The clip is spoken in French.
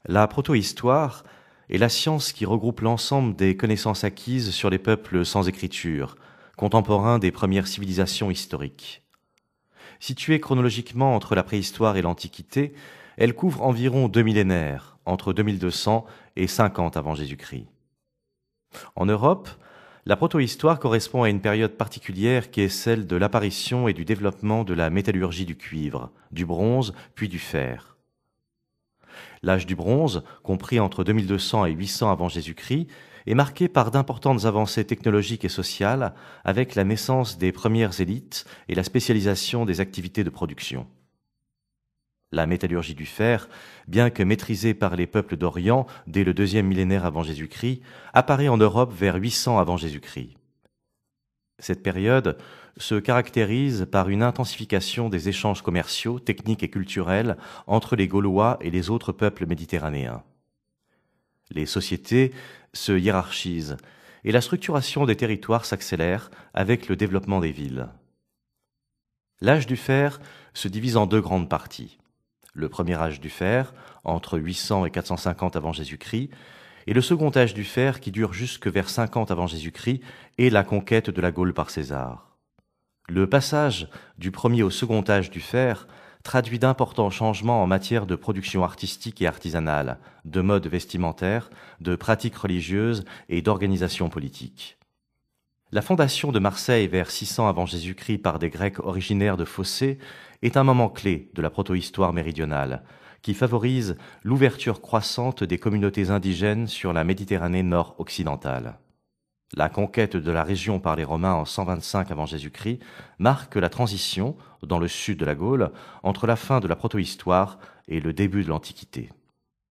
La protohistoire est la science qui regroupe l'ensemble des connaissances acquises sur les peuples sans écriture, contemporains des premières civilisations historiques. Située chronologiquement entre la préhistoire et l'Antiquité, elle couvre environ 2 millénaires, entre 2200 et 50 avant Jésus-Christ. En Europe, la protohistoire correspond à une période particulière qui est celle de l'apparition et du développement de la métallurgie du cuivre, du bronze puis du fer. L'âge du bronze, compris entre 2200 et 800 avant Jésus-Christ, est marqué par d'importantes avancées technologiques et sociales avec la naissance des premières élites et la spécialisation des activités de production. La métallurgie du fer, bien que maîtrisée par les peuples d'Orient dès le deuxième millénaire avant Jésus-Christ, apparaît en Europe vers 800 avant Jésus-Christ. Cette période se caractérise par une intensification des échanges commerciaux, techniques et culturels entre les Gaulois et les autres peuples méditerranéens. Les sociétés se hiérarchisent et la structuration des territoires s'accélère avec le développement des villes. L'âge du fer se divise en deux grandes parties. Le premier âge du fer, entre 800 et 450 avant Jésus-Christ, et le second âge du fer qui dure jusque vers 50 avant Jésus-Christ et la conquête de la Gaule par César. Le passage du premier au second âge du fer traduit d'importants changements en matière de production artistique et artisanale, de mode vestimentaire, de pratiques religieuses et d'organisation politique. La fondation de Marseille vers 600 avant Jésus-Christ par des Grecs originaires de Phocée est un moment clé de la protohistoire méridionale, qui favorise l'ouverture croissante des communautés indigènes sur la Méditerranée nord-occidentale. La conquête de la région par les Romains en 125 avant Jésus-Christ marque la transition, dans le sud de la Gaule, entre la fin de la protohistoire et le début de l'Antiquité.